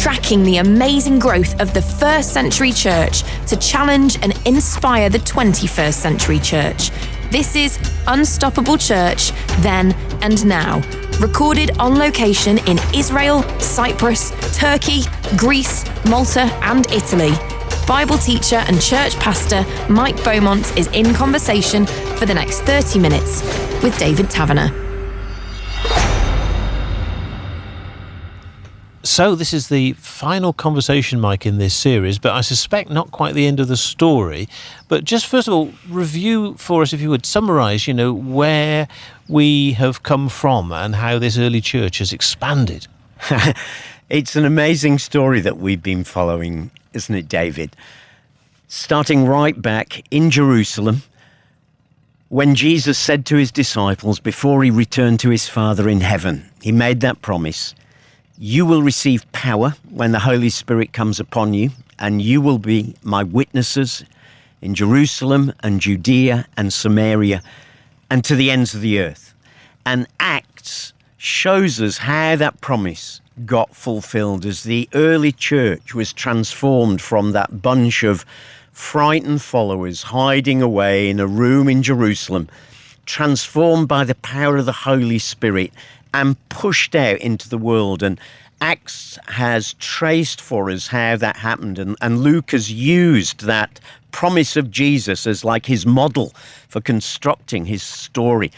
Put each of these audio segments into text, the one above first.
tracking the amazing growth of the first century church to challenge and inspire the 21st century church. This is Unstoppable Church, Then and Now, recorded on location in Israel, Cyprus, Turkey, Greece, Malta and Italy. Bible teacher and church pastor Mike Beaumont is in conversation for the next 30 minutes with David Taverner. So this is the final conversation, Mike, in this series, but I suspect not quite the end of the story. But just first of all, review for us, if you would, summarise, where we have come from and how this early church has expanded. It's an amazing story that we've been following, isn't it, David? Starting right back in Jerusalem, when Jesus said to his disciples before he returned to his Father in heaven, he made that promise: you will receive power when the Holy Spirit comes upon you, and you will be my witnesses in Jerusalem and Judea and Samaria and to the ends of the earth. And Acts shows us how that promise got fulfilled as the early church was transformed from that bunch of frightened followers hiding away in a room in Jerusalem, transformed by the power of the Holy Spirit and pushed out into the world. And Acts has traced for us how that happened, and Luke has used that promise of Jesus as like his model for constructing his story,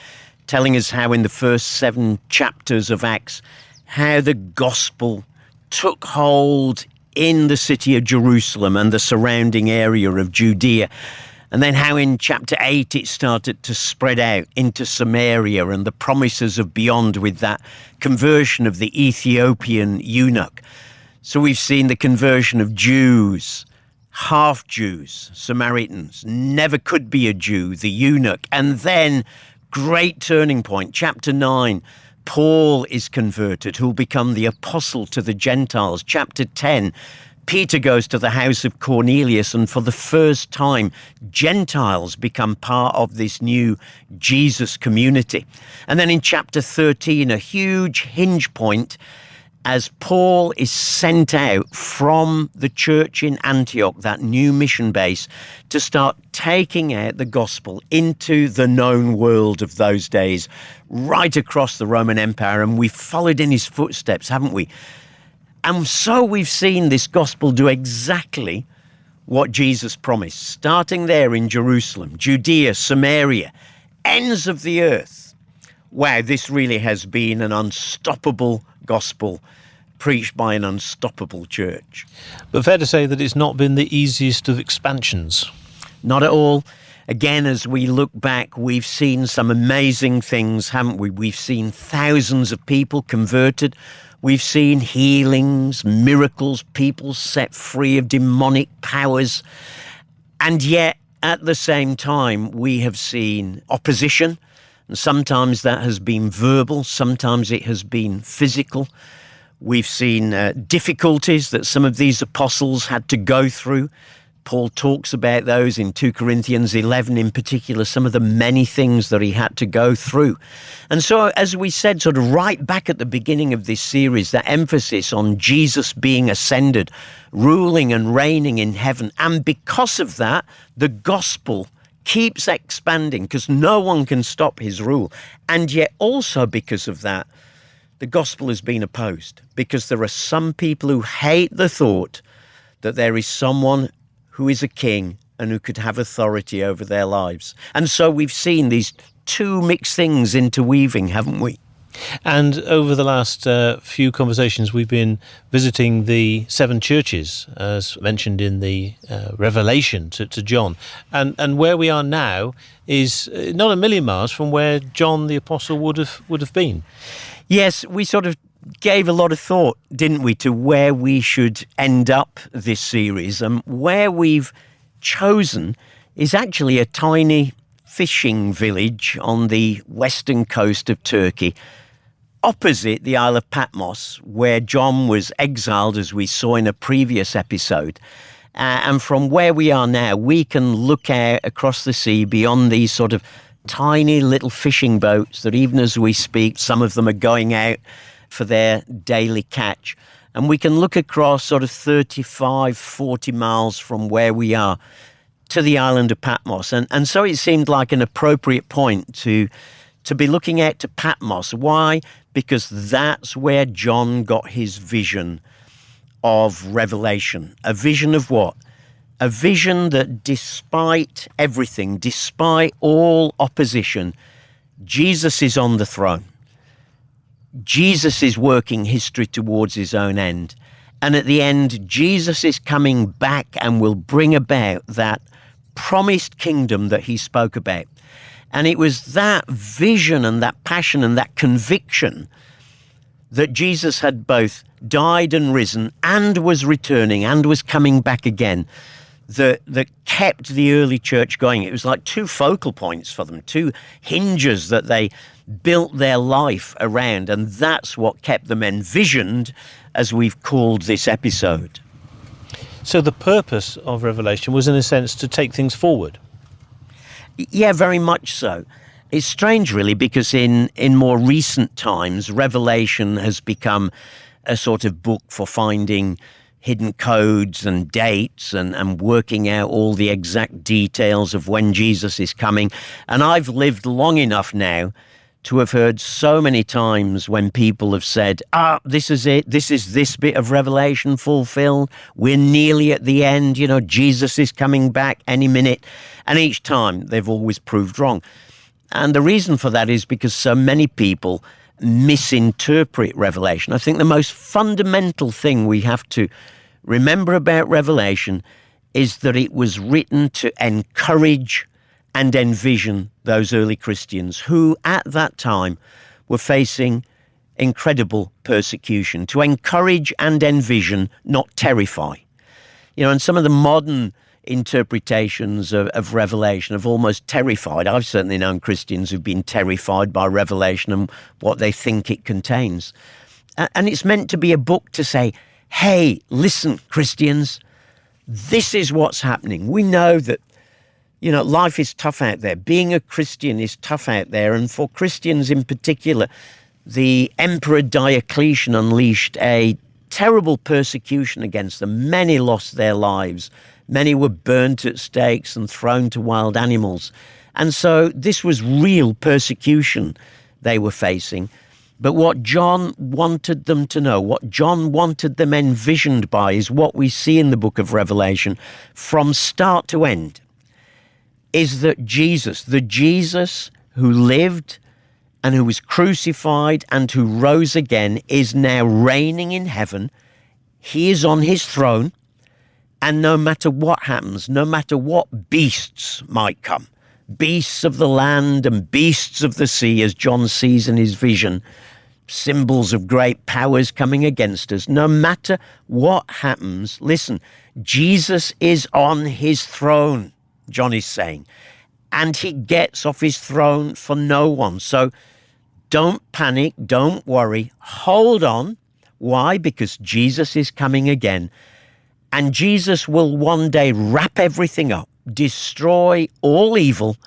telling us how in the first 7 chapters of Acts, how the gospel took hold in the city of Jerusalem and the surrounding area of Judea. And then how in chapter 8 it started to spread out into Samaria and the promises of beyond with that conversion of the Ethiopian eunuch. So we've seen the conversion of Jews, half Jews, Samaritans, never could be a Jew, the eunuch. And then great turning point, chapter 9, Paul is converted, who'll become the apostle to the Gentiles. Chapter 10, Peter goes to the house of Cornelius, and for the first time, Gentiles become part of this new Jesus community. And then in chapter 13, a huge hinge point as Paul is sent out from the church in Antioch, that new mission base, to start taking out the gospel into the known world of those days, right across the Roman Empire. And we've followed in his footsteps, haven't we? And so we've seen this gospel do exactly what Jesus promised, starting there in Jerusalem, Judea, Samaria, ends of the earth. Wow, this really has been an unstoppable gospel preached by an unstoppable church. But fair to say that it's not been the easiest of expansions. Not at all. Again, as we look back, we've seen some amazing things, haven't we? We've seen thousands of people converted. We've seen healings, miracles, people set free of demonic powers. And yet, at the same time, we have seen opposition. And sometimes that has been verbal, sometimes it has been physical. We've seen difficulties that some of these apostles had to go through. Paul talks about those in 2 Corinthians 11 in particular, some of the many things that he had to go through. And so, as we said, sort of right back at the beginning of this series, that emphasis on Jesus being ascended, ruling and reigning in heaven. And because of that, the gospel keeps expanding because no one can stop his rule. And yet also because of that, the gospel has been opposed because there are some people who hate the thought that there is someone who is a king and who could have authority over their lives. And so we've seen these two mixed things interweaving, haven't we? And over the last few conversations, we've been visiting the 7 churches, as mentioned in the Revelation to John. And where we are now is not a million miles from where John the Apostle would have been. Yes, we sort of gave a lot of thought, didn't we, to where we should end up this series. And where we've chosen is actually a tiny fishing village on the western coast of Turkey, opposite the Isle of Patmos, where John was exiled, as we saw in a previous episode. And from where we are now, we can look out across the sea beyond these sort of tiny little fishing boats that even as we speak, some of them are going out for their daily catch. And we can look across sort of 35, 40 miles from where we are to the island of Patmos. And so it seemed like an appropriate point to be looking out to Patmos. Why? Because that's where John got his vision of Revelation. A vision of what? A vision that despite everything, despite all opposition, Jesus is on the throne. Jesus is working history towards his own end. And at the end, Jesus is coming back and will bring about that promised kingdom that he spoke about. And it was that vision and that passion and that conviction that Jesus had both died and risen and was returning and was coming back again that kept the early church going. It was like two focal points for them, two hinges that they built their life around, and that's what kept them envisioned, as we've called this episode. So the purpose of Revelation was, in a sense, to take things forward. Yeah, very much so. It's strange, really, because in more recent times, Revelation has become a sort of book for finding hidden codes and dates and working out all the exact details of when Jesus is coming. And I've lived long enough now to have heard so many times when people have said, this is it, this is this bit of Revelation fulfilled, we're nearly at the end, Jesus is coming back any minute. And each time they've always proved wrong. And the reason for that is because so many people misinterpret Revelation. I think the most fundamental thing we have to remember about Revelation is that it was written to encourage and envision those early Christians who at that time were facing incredible persecution, to encourage and envision, not terrify. And some of the modern interpretations of Revelation have almost terrified. I've certainly known Christians who've been terrified by Revelation and what they think it contains. And it's meant to be a book to say, hey, listen, Christians, this is what's happening. We know that life is tough out there. Being a Christian is tough out there. And for Christians in particular, the Emperor Diocletian unleashed a terrible persecution against them. Many lost their lives. Many were burnt at stakes and thrown to wild animals. And so this was real persecution they were facing. But what John wanted them to know, what John wanted them envisioned by, is what we see in the book of Revelation from start to end. Is that Jesus, the Jesus who lived and who was crucified and who rose again, is now reigning in heaven. He is on his throne, and no matter what happens, no matter what beasts might come, beasts of the land and beasts of the sea, as John sees in his vision, symbols of great powers coming against us, no matter what happens, listen, Jesus is on his throne. John is saying, and he gets off his throne for no one. So don't panic, don't worry, hold on. Why? Because Jesus is coming again, and Jesus will one day wrap everything up, destroy all evil,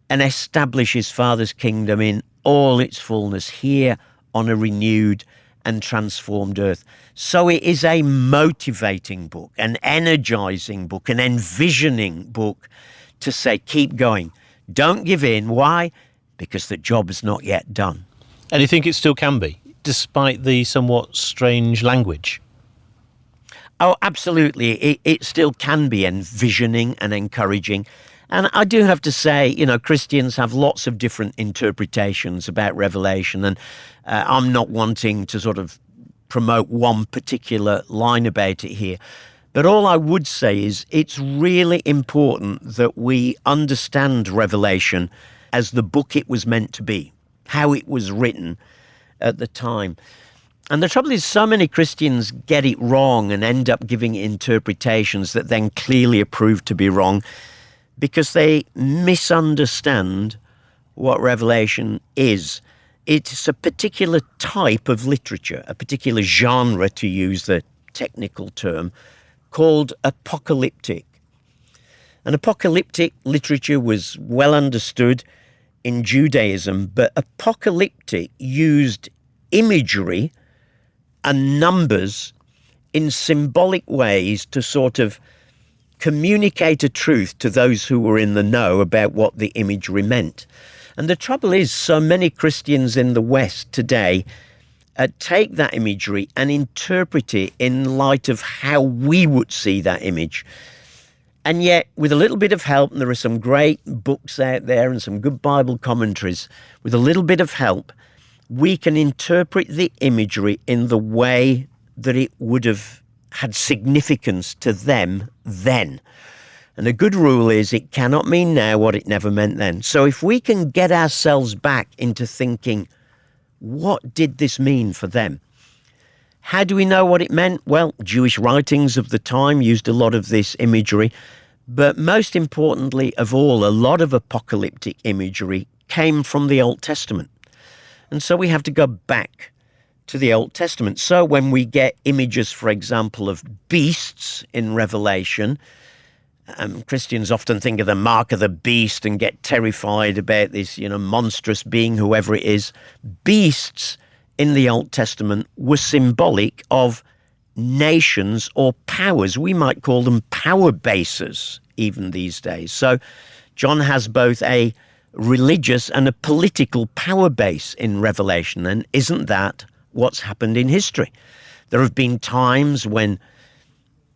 and establish his Father's kingdom in all its fullness here on a renewed and transformed earth. So it is a motivating book, an energizing book, an envisioning book to say, keep going. Don't give in. Why? Because the job is not yet done. And you think it still can be, despite the somewhat strange language? Oh, absolutely. It still can be envisioning and encouraging. And I do have to say, Christians have lots of different interpretations about Revelation, and I'm not wanting to sort of promote one particular line about it here. But all I would say is it's really important that we understand Revelation as the book it was meant to be, how it was written at the time. And the trouble is, so many Christians get it wrong and end up giving interpretations that then clearly are proved to be wrong, because they misunderstand what Revelation is. It's a particular type of literature, a particular genre, to use the technical term, called apocalyptic. And apocalyptic literature was well understood in Judaism, but apocalyptic used imagery and numbers in symbolic ways to sort of communicate a truth to those who were in the know about what the imagery meant. And the trouble is, so many Christians in the West today take that imagery and interpret it in light of how we would see that image. And yet, with a little bit of help, and there are some great books out there and some good Bible commentaries, with a little bit of help, we can interpret the imagery in the way that it would have had significance to them then. And a good rule is it cannot mean now what it never meant then. So if we can get ourselves back into thinking, what did this mean for them? How do we know what it meant? Well, Jewish writings of the time used a lot of this imagery, but most importantly of all, a lot of apocalyptic imagery came from the Old Testament. And so we have to go back to the Old Testament. So when we get images, for example, of beasts in Revelation, Christians often think of the mark of the beast and get terrified about this, monstrous being, whoever it is. Beasts in the Old Testament were symbolic of nations or powers. We might call them power bases even these days. So John has both a religious and a political power base in Revelation. And isn't that what's happened in history? There have been times when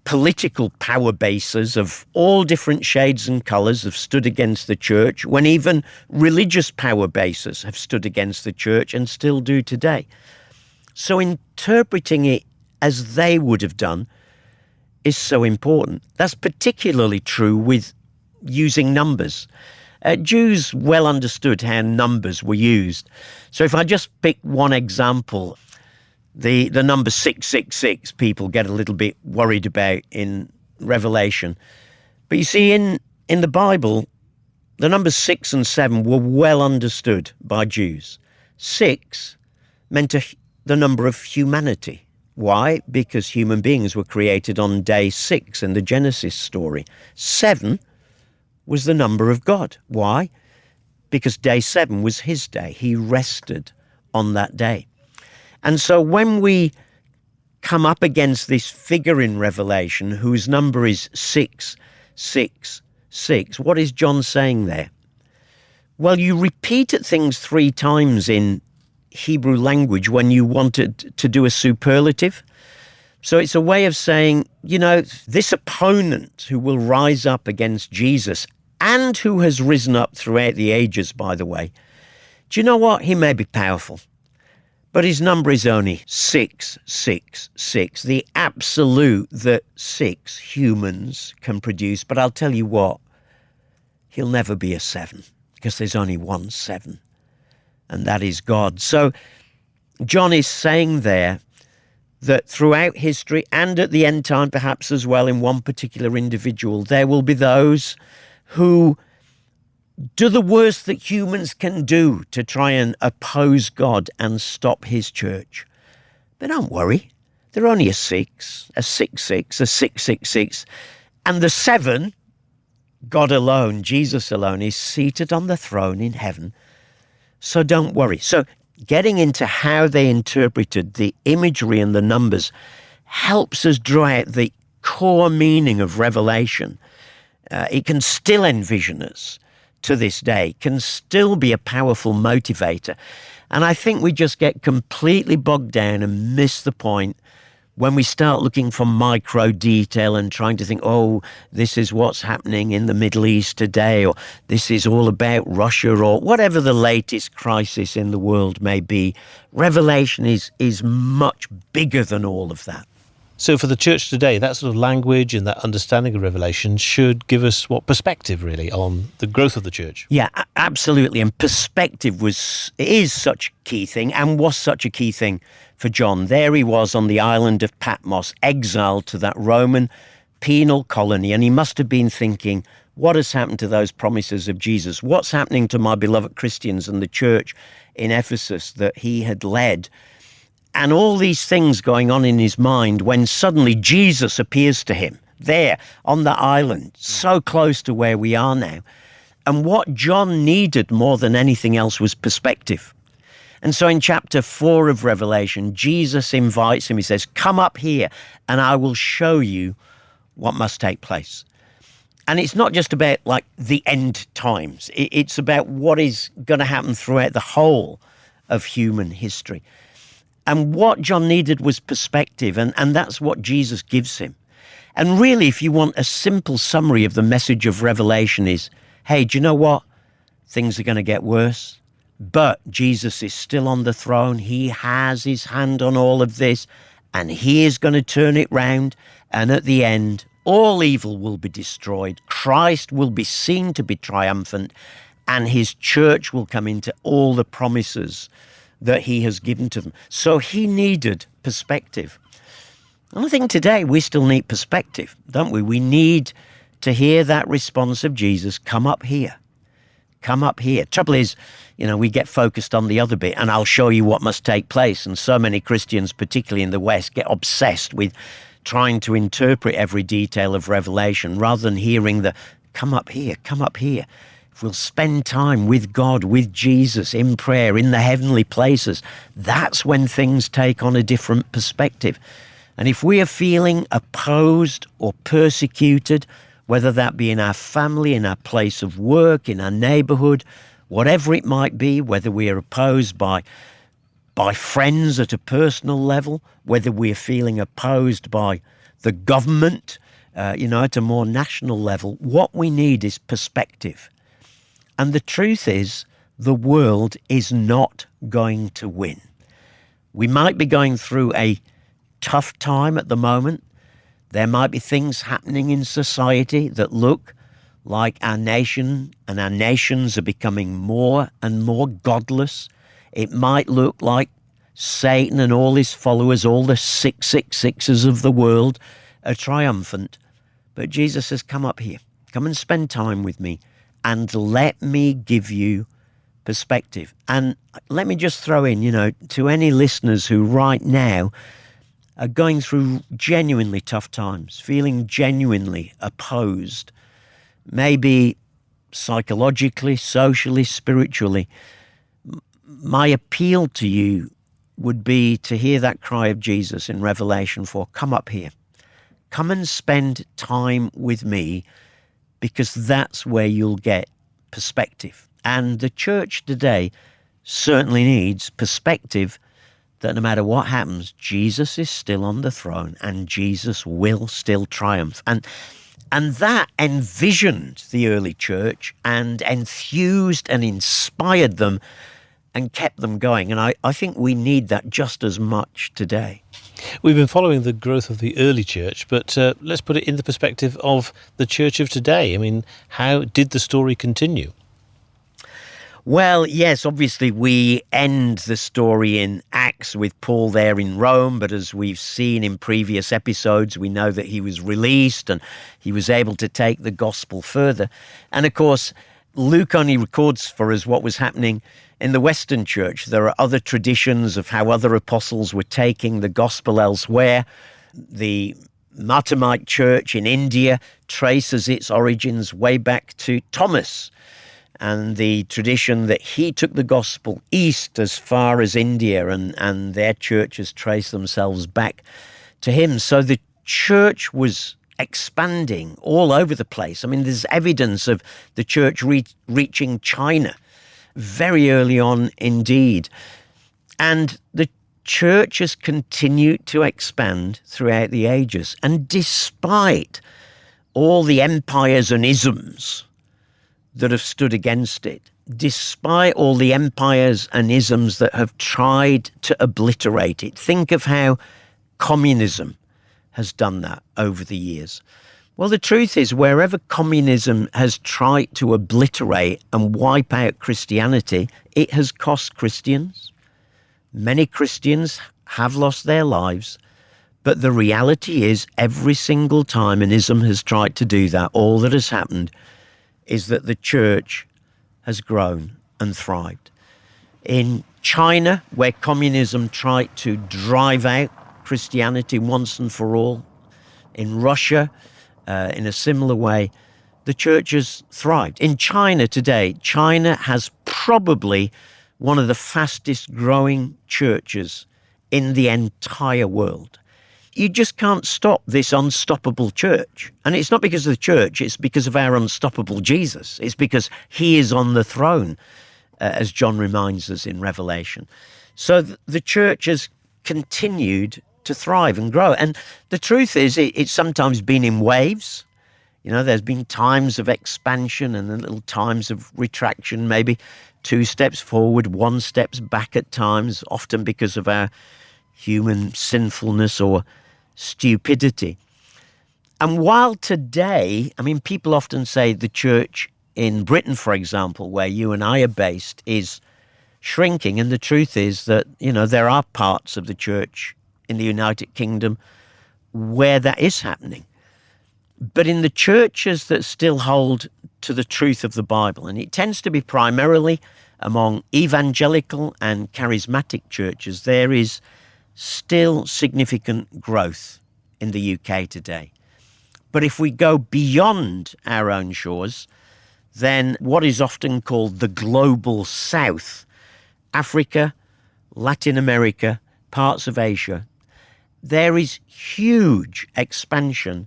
political power bases of all different shades and colours have stood against the church, when even religious power bases have stood against the church and still do today. So interpreting it as they would have done is so important. That's particularly true with using numbers. Jews well understood how numbers were used. So if I just pick one example, the number 666 people get a little bit worried about in Revelation. But you see, in the Bible, the numbers 6 and 7 were well understood by Jews. 6 meant the number of humanity. Why? Because human beings were created on day 6 in the Genesis story. 7 was the number of God. Why? Because day 7 was his day. He rested on that day. And so when we come up against this figure in Revelation whose number is 666, what is John saying there? Well, you repeated things 3 times in Hebrew language when you wanted to do a superlative. So it's a way of saying, this opponent who will rise up against Jesus and who has risen up throughout the ages, by the way, do you know what? He may be powerful, but his number is only 666, the absolute that 6 humans can produce. But I'll tell you what, he'll never be a 7, because there's only one 7, and that is God. So John is saying there that throughout history and at the end time perhaps as well in one particular individual, there will be those who do the worst that humans can do to try and oppose God and stop his church. But don't worry, they're only a 6, a 66, a 666, and the 7, God alone, Jesus alone, is seated on the throne in heaven. So don't worry. So getting into how they interpreted the imagery and the numbers helps us draw out the core meaning of Revelation. It can still envision us to this day, can still be a powerful motivator. And I think we just get completely bogged down and miss the point when we start looking for micro detail and trying to think, this is what's happening in the Middle East today, or this is all about Russia, or whatever the latest crisis in the world may be. Revelation is much bigger than all of that. So for the church today, that sort of language and that understanding of Revelation should give us perspective really on the growth of the church. Yeah, absolutely. And perspective is such a key thing, and was such a key thing for John. There he was on the island of Patmos, exiled to that Roman penal colony, and he must have been thinking, what has happened to those promises of Jesus? What's happening to my beloved Christians and the church in Ephesus that he had led? And all these things going on in his mind when suddenly Jesus appears to him there on the island, so close to where we are now. And what John needed more than anything else was perspective. And so in chapter 4 of Revelation, Jesus invites him. He says, come up here and I will show you what must take place. And it's not just about like the end times. It's about what is going to happen throughout the whole of human history. And what John needed was perspective, and that's what Jesus gives him. And really, if you want a simple summary of the message of Revelation is, hey, do you know what? Things are going to get worse, but Jesus is still on the throne. He has his hand on all of this, and he is going to turn it round. And at the end, all evil will be destroyed. Christ will be seen to be triumphant, and his church will come into all the promises that he has given to them. So he needed perspective. And I think today we still need perspective, don't we? We need to hear that response of Jesus, come up here. Come up here. Trouble is, we get focused on the other bit, and I'll show you what must take place. And so many Christians, particularly in the West, get obsessed with trying to interpret every detail of Revelation rather than hearing the, come up here, come up here. If we'll spend time with God, with Jesus, in prayer, in the heavenly places, that's when things take on a different perspective. And if we are feeling opposed or persecuted, whether that be in our family, in our place of work, in our neighborhood, whatever it might be, whether we are opposed by friends at a personal level, whether we're feeling opposed by the government, at a more national level, what we need is perspective. And the truth is, the world is not going to win. We might be going through a tough time at the moment. There might be things happening in society that look like our nation and our nations are becoming more and more godless. It might look like Satan and all his followers, all the 666s of the world, are triumphant. But Jesus says, come up here. Come and spend time with me and let me give you perspective. And let me just throw in, to any listeners who right now are going through genuinely tough times, feeling genuinely opposed, maybe psychologically, socially, spiritually, my appeal to you would be to hear that cry of Jesus in Revelation 4, come up here. Come and spend time with me, because that's where you'll get perspective. And the church today certainly needs perspective that no matter what happens, Jesus is still on the throne and Jesus will still triumph. And that envisioned the early church and enthused and inspired them and kept them going. And I think we need that just as much today. We've been following the growth of the early church, but let's put it in the perspective of the church of today. I mean, how did the story continue? Well, yes, obviously we end the story in Acts with Paul there in Rome, but as we've seen in previous episodes, we know that he was released and he was able to take the gospel further. And of course, Luke only records for us what was happening in the Western church. There are other traditions of how other apostles were taking the gospel elsewhere. The Martamite church in India traces its origins way back to Thomas, and the tradition that he took the gospel east as far as India, and their churches trace themselves back to him. So the church was expanding all over the place. I mean, there's evidence of the church reaching China very early on indeed. And the church has continued to expand throughout the ages. And despite all the empires and isms that have stood against it, despite all the empires and isms that have tried to obliterate it, think of how communism has done that over the years. Well, the truth is, wherever communism has tried to obliterate and wipe out Christianity, it has cost Christians. Many Christians have lost their lives, but the reality is every single time an ism has tried to do that, all that has happened is that the church has grown and thrived. In China, where communism tried to drive out Christianity once and for all, in Russia, in a similar way, the church has thrived. In China today, China has probably one of the fastest growing churches in the entire world. You just can't stop this unstoppable church. And it's not because of the church, it's because of our unstoppable Jesus. It's because he is on the throne, as John reminds us in Revelation. So the church has continued to thrive and grow. And the truth is, it's sometimes been in waves. You know, there's been times of expansion and then little times of retraction, maybe 2 steps forward, 1 step back at times, often because of our human sinfulness or stupidity. And while today, I mean, people often say the church in Britain, for example, where you and I are based, is shrinking. And the truth is that, you know, there are parts of the church in the United Kingdom where that is happening. But in the churches that still hold to the truth of the Bible, and it tends to be primarily among evangelical and charismatic churches, there is still significant growth in the UK today. But if we go beyond our own shores, then what is often called the global south, Africa, Latin America, parts of Asia, there is huge expansion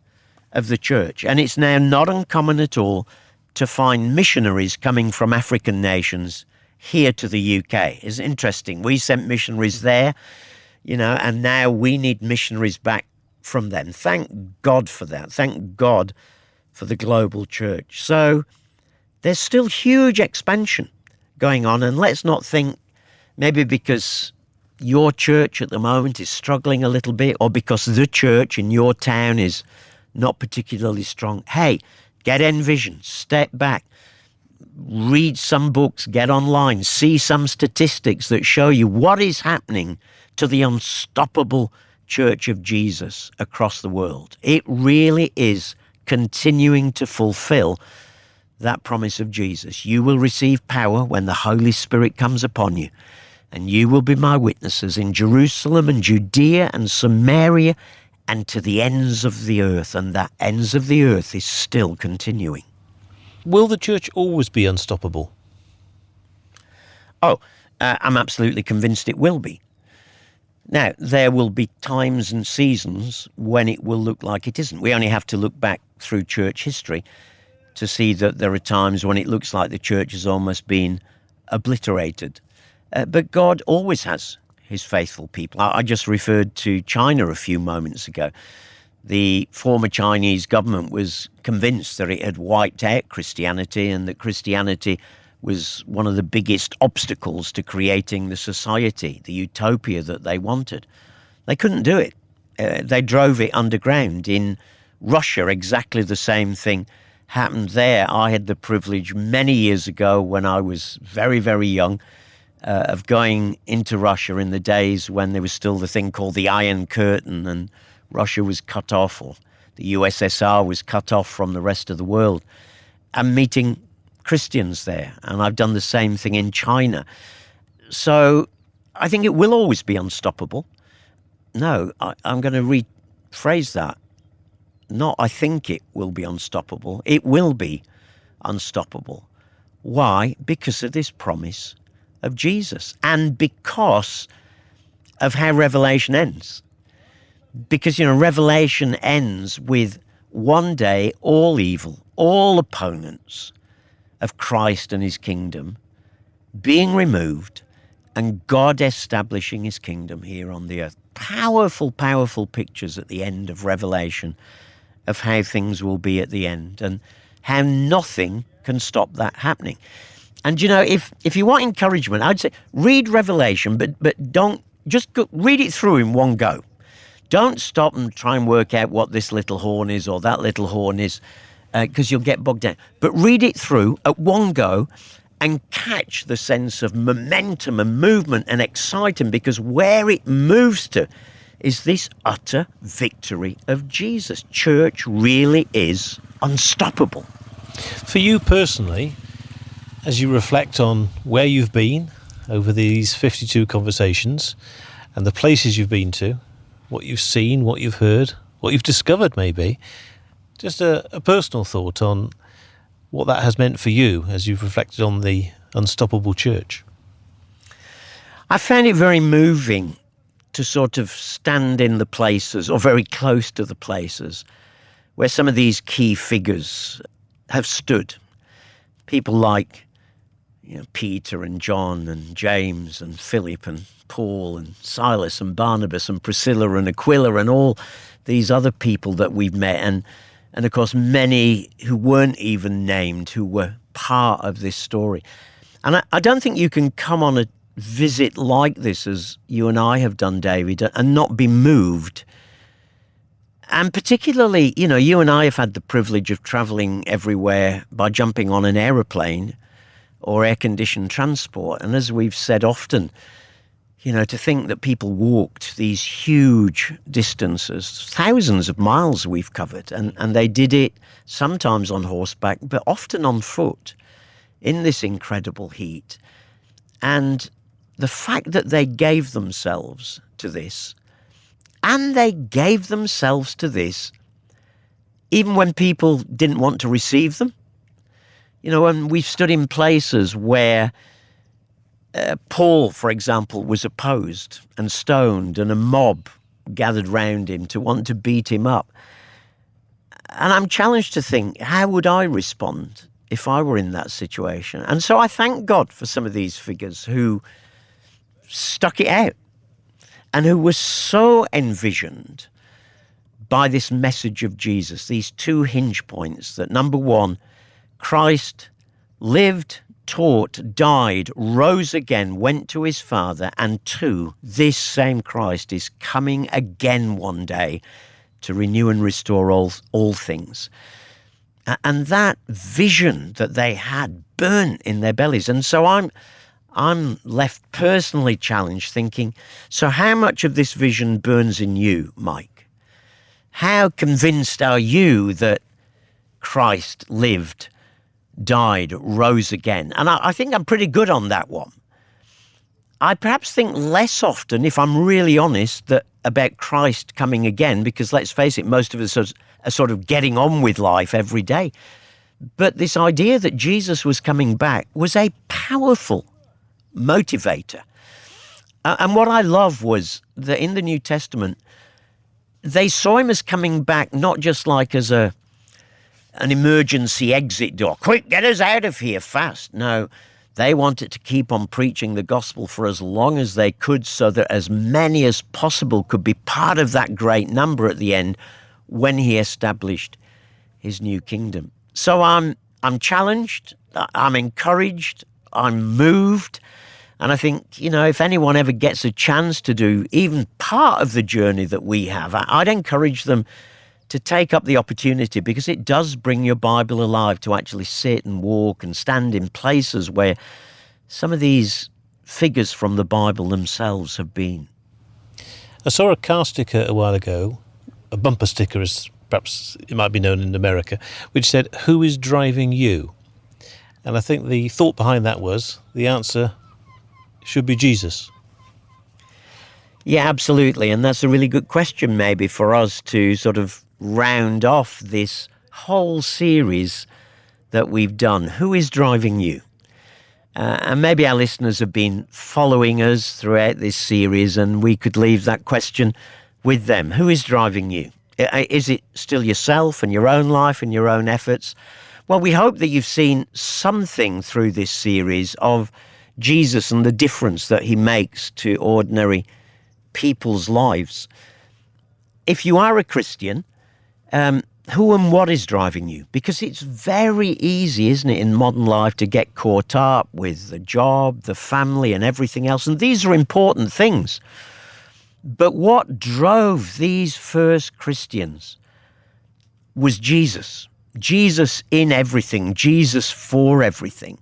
of the church. And it's now not uncommon at all to find missionaries coming from African nations here to the UK. It's interesting. We sent missionaries there, you know, and now we need missionaries back from them. Thank God for that. Thank God for the global church. So there's still huge expansion going on. And let's not think maybe because your church at the moment is struggling a little bit or because the church in your town is not particularly strong. Hey, get Envisioned, step back, read some books, get online, see some statistics that show you what is happening to the unstoppable Church of Jesus across the world. It really is continuing to fulfill that promise of Jesus. You will receive power when the Holy Spirit comes upon you, and you will be my witnesses in Jerusalem and Judea and Samaria and to the ends of the earth. And that ends of the earth is still continuing. Will the church always be unstoppable? I'm absolutely convinced it will be. Now, there will be times and seasons when it will look like it isn't. We only have to look back through church history to see that there are times when it looks like the church has almost been obliterated. But God always has his faithful people. I just referred to China a few moments ago. The former Chinese government was convinced that it had wiped out Christianity and that Christianity was one of the biggest obstacles to creating the society, the utopia that they wanted. They couldn't do it. They drove it underground. In Russia, exactly the same thing happened there. I had the privilege many years ago when I was very, very young of going into Russia in the days when there was still the thing called the Iron Curtain and Russia was cut off, or the USSR was cut off from the rest of the world, and meeting Christians there. And I've done the same thing in China. So I think it will always be unstoppable. No, I'm going to rephrase that. Not I think it will be unstoppable. It will be unstoppable. Why? Because of this promise of Jesus and because of how Revelation ends. Because, you know, Revelation ends with one day all evil, all opponents of Christ and his kingdom being removed and God establishing his kingdom here on the earth. Powerful, powerful pictures at the end of Revelation of how things will be at the end and how nothing can stop that happening. And, you know, if you want encouragement, I'd say read Revelation, but don't just read it through in one go. Don't stop and try and work out what this little horn is or that little horn is, because you'll get bogged down. But read it through at one go and catch the sense of momentum and movement and excitement, because where it moves to is this utter victory of Jesus. Church really is unstoppable. For you personally, as you reflect on where you've been over these 52 conversations and the places you've been to, what you've seen, what you've heard, what you've discovered maybe, just a personal thought on what that has meant for you as you've reflected on the unstoppable church. I found it very moving to sort of stand in the places, or very close to the places, where some of these key figures have stood. People like Peter and John and James and Philip and Paul and Silas and Barnabas and Priscilla and Aquila and all these other people that we've met, and of course many who weren't even named, who were part of this story. And I don't think you can come on a visit like this, as you and I have done, David, and not be moved. And particularly, you and I have had the privilege of travelling everywhere by jumping on an aeroplane or air-conditioned transport. And as we've said often, to think that people walked these huge distances, thousands of miles we've covered, and they did it sometimes on horseback, but often on foot in this incredible heat. And the fact that they gave themselves to this, and they gave themselves to this even when people didn't want to receive them. And we've stood in places where Paul, for example, was opposed and stoned, and a mob gathered round him to want to beat him up. And I'm challenged to think, how would I respond if I were in that situation? And so I thank God for some of these figures who stuck it out and who were so envisioned by this message of Jesus, these two hinge points, that number one, Christ lived, taught, died, rose again, went to his Father, and two, this same Christ is coming again one day to renew and restore all things. And that vision that they had burnt in their bellies. And so I'm left personally challenged, thinking, so how much of this vision burns in you, Mike? How convinced are you that Christ lived, died, rose again? And I think I'm pretty good on that one. I perhaps think less often, if I'm really honest, that about Christ coming again, because let's face it, most of us are sort of getting on with life every day. But this idea that Jesus was coming back was a powerful motivator. And what I love was that in the New Testament, they saw him as coming back, not just like as an emergency exit door. Quick, get us out of here fast. No, they wanted to keep on preaching the gospel for as long as they could, so that as many as possible could be part of that great number at the end when he established his new kingdom. So I'm challenged, I'm encouraged, I'm moved. And I think, if anyone ever gets a chance to do even part of the journey that we have, I'd encourage them to take up the opportunity, because it does bring your Bible alive to actually sit and walk and stand in places where some of these figures from the Bible themselves have been. I saw a car sticker a while ago, a bumper sticker as perhaps it might be known in America, which said, "Who is driving you?" And I think the thought behind that was the answer should be Jesus. Yeah, absolutely. And that's a really good question maybe for us to sort of round off this whole series that we've done. Who is driving you? And maybe our listeners have been following us throughout this series, and we could leave that question with them. Who is driving you? Is it still yourself and your own life and your own efforts? Well, we hope that you've seen something through this series of Jesus and the difference that he makes to ordinary people's lives. If you are a Christian, who and what is driving you? Because it's very easy, isn't it, in modern life to get caught up with the job, the family, and everything else. And these are important things. But what drove these first Christians was Jesus. Jesus in everything, Jesus for everything.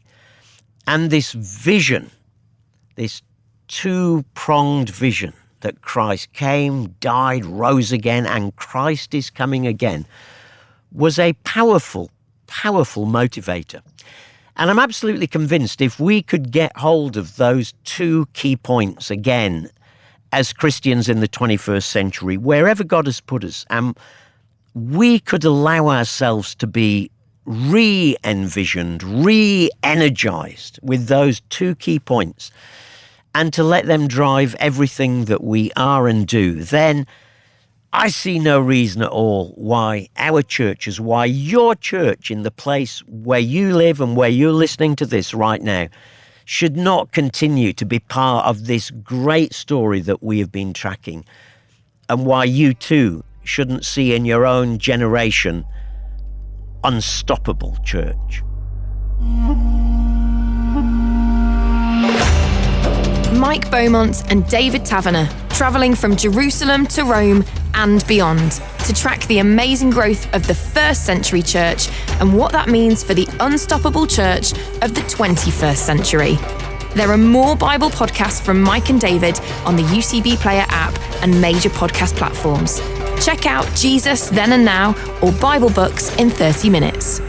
And this vision, this two-pronged vision that Christ came, died, rose again, and Christ is coming again, was a powerful, powerful motivator. And I'm absolutely convinced if we could get hold of those two key points again as Christians in the 21st century, wherever God has put us, and we could allow ourselves to be re-envisioned, re-energized with those two key points, and to let them drive everything that we are and do, then I see no reason at all why our churches, why your church in the place where you live and where you're listening to this right now, should not continue to be part of this great story that we have been tracking, and why you too shouldn't see in your own generation unstoppable church. Mike Beaumont and David Taverner, travelling from Jerusalem to Rome and beyond to track the amazing growth of the first century church and what that means for the unstoppable church of the 21st century. There are more Bible podcasts from Mike and David on the UCB Player app and major podcast platforms. Check out Jesus Then and Now or Bible Books in 30 Minutes.